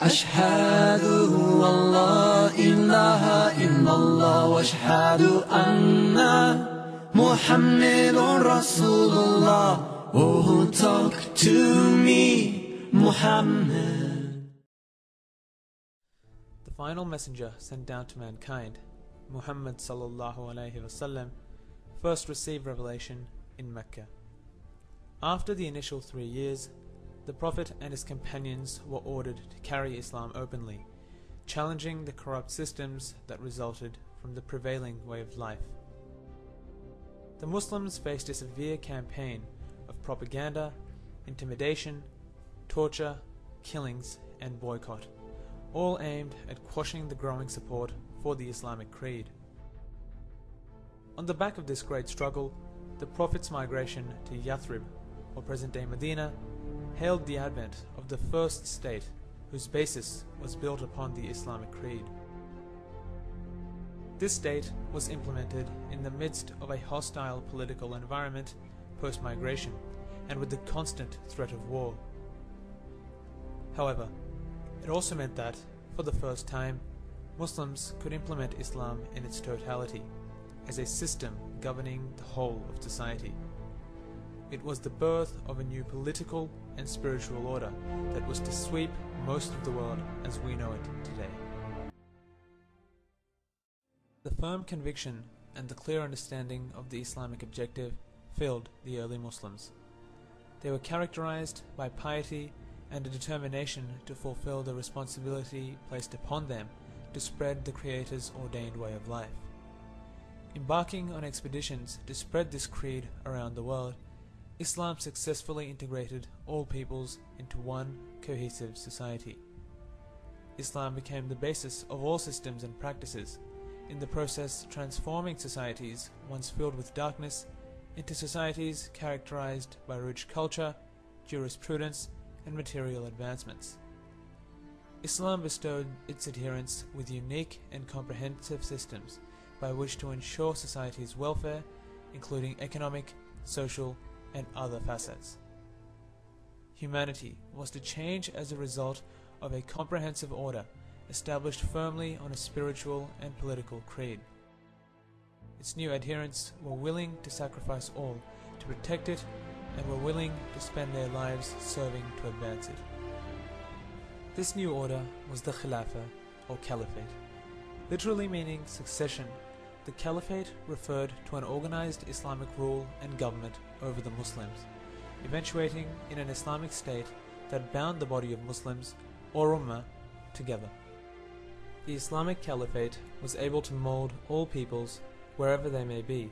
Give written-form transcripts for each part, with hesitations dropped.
أشهد أن لا إله إلا الله وأشهد أن محمد رسول الله. Oh, talk to me, Muhammad. The final messenger sent down to mankind, Muhammad sallallahu alaihi wasallam, first received revelation in Mecca. After the initial 3 years, the Prophet and his companions were ordered to carry Islam openly, challenging the corrupt systems that resulted from the prevailing way of life. The Muslims faced a severe campaign of propaganda, intimidation, torture, killings, and boycott, all aimed at quashing the growing support for the Islamic creed. On the back of this great struggle, the Prophet's migration to Yathrib, or present-day Medina, hailed the advent of the first state whose basis was built upon the Islamic creed. This state was implemented in the midst of a hostile political environment post-migration and with the constant threat of war. However, it also meant that, for the first time, Muslims could implement Islam in its totality, as a system governing the whole of society. It was the birth of a new political and spiritual order that was to sweep most of the world as we know it today. The firm conviction and the clear understanding of the Islamic objective filled the early Muslims. They were characterized by piety and a determination to fulfill the responsibility placed upon them to spread the Creator's ordained way of life. Embarking on expeditions to spread this creed around the world, Islam successfully integrated all peoples into one cohesive society. Islam became the basis of all systems and practices, in the process transforming societies once filled with darkness into societies characterized by rich culture, jurisprudence, and material advancements. Islam bestowed its adherents with unique and comprehensive systems by which to ensure society's welfare, including economic, social, and other facets. Humanity was to change as a result of a comprehensive order established firmly on a spiritual and political creed. Its new adherents were willing to sacrifice all to protect it and were willing to spend their lives serving to advance it. This new order was the Khilafah or Caliphate. Literally meaning succession, the Caliphate referred to an organized Islamic rule and government over the Muslims, eventuating in an Islamic state that bound the body of Muslims, or Ummah, together. The Islamic Caliphate was able to mold all peoples, wherever they may be,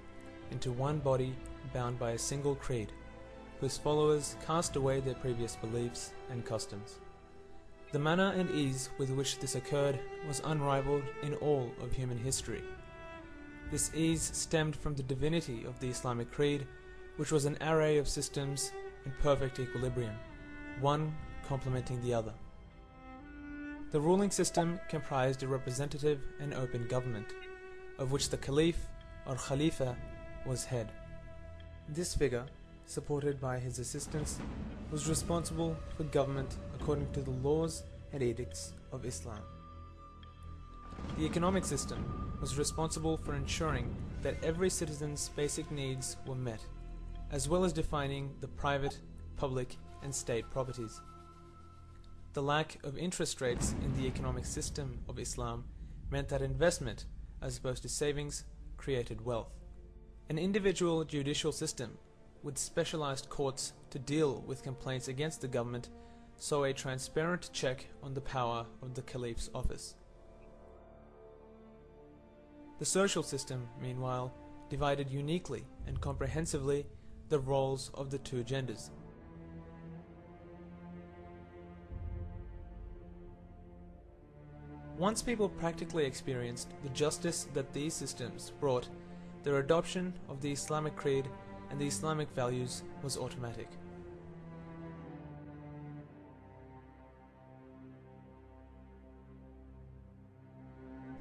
into one body bound by a single creed, whose followers cast away their previous beliefs and customs. The manner and ease with which this occurred was unrivaled in all of human history. This ease stemmed from the divinity of the Islamic creed, which was an array of systems in perfect equilibrium, one complementing the other. The ruling system comprised a representative and open government, of which the Caliph or Khalifa was head. This figure, supported by his assistants, was responsible for government according to the laws and edicts of Islam. The economic system was responsible for ensuring that every citizen's basic needs were met, as well as defining the private, public, and state properties. The lack of interest rates in the economic system of Islam meant that investment, as opposed to savings, created wealth. An individual judicial system, with specialized courts to deal with complaints against the government, saw a transparent check on the power of the Caliph's office. The social system, meanwhile, divided uniquely and comprehensively the roles of the two genders. Once people practically experienced the justice that these systems brought, their adoption of the Islamic creed and the Islamic values was automatic.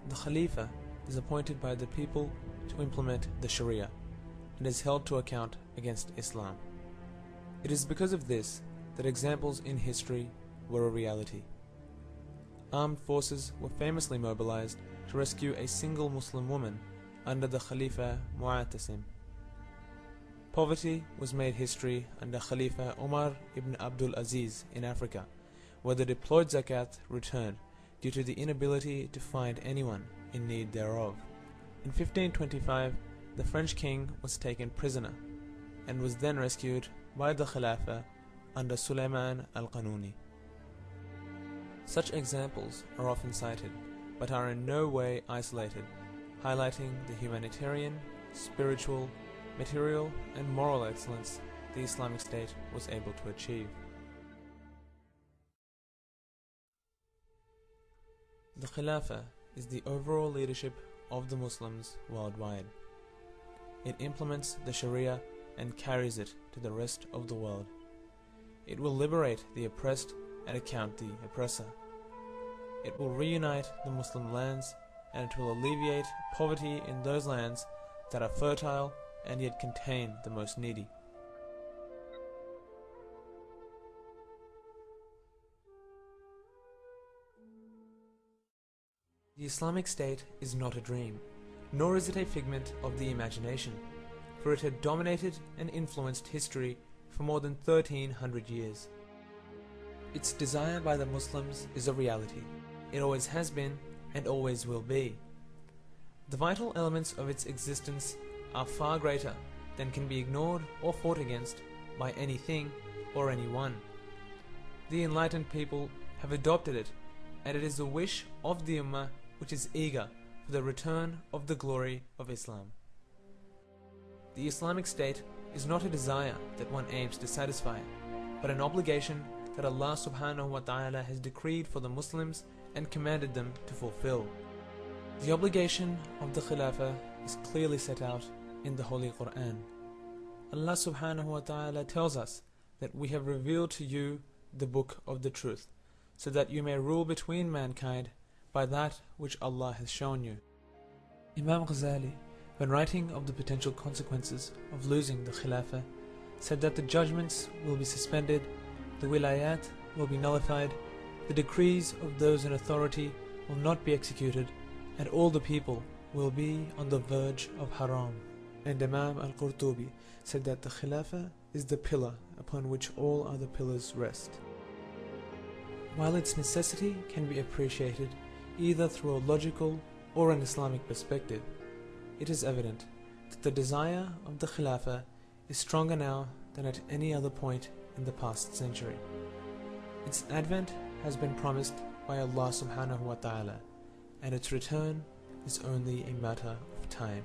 The Khalifa is appointed by the people to implement the Sharia and is held to account against Islam. It is because of this that examples in history were a reality. armed forces were famously mobilized to rescue a single Muslim woman under the Khalifa Mu'tasim. Poverty was made history under Khalifa Umar ibn Abdul Aziz in Africa, where the deployed zakat returned due to the inability to find anyone in need thereof. In 1525, the French king was taken prisoner and was then rescued by the Khalifa under Suleiman al-Qanuni. Such examples are often cited, but are in no way isolated, highlighting the humanitarian, spiritual, material, and moral excellence the Islamic State was able to achieve. The Khilafah is the overall leadership of the Muslims worldwide. It implements the Sharia and carries it to the rest of the world. It will liberate the oppressed and account the oppressor. It will reunite the Muslim lands, and it will alleviate poverty in those lands that are fertile and yet contain the most needy. The Islamic State is not a dream, nor is it a figment of the imagination, for it had dominated and influenced history for more than 1300 years. Its desire by the Muslims is a reality. It always has been and always will be. The vital elements of its existence are far greater than can be ignored or fought against by anything or anyone. The enlightened people have adopted it, and it is the wish of the Ummah which is eager for the return of the glory of Islam. The Islamic State is not a desire that one aims to satisfy, but an obligation that Allah subhanahu wa ta'ala has decreed for the Muslims and commanded them to fulfill. The obligation of the Khilafah is clearly set out in the Holy Quran. Allah subhanahu wa ta'ala tells us that we have revealed to you the book of the truth, so that you may rule between mankind by that which Allah has shown you. Imam Ghazali, when writing of the potential consequences of losing the Khilafah, said that the judgments will be suspended, the wilayat will be nullified, the decrees of those in authority will not be executed, and all the people will be on the verge of haram. And Imam al-Qurtubi said that the Khilafah is the pillar upon which all other pillars rest. While its necessity can be appreciated either through a logical or an Islamic perspective, it is evident that the desire of the Khilafah is stronger now than at any other point in the past century. Its advent has been promised by Allah subhanahu wa ta'ala, and its return is only a matter of time.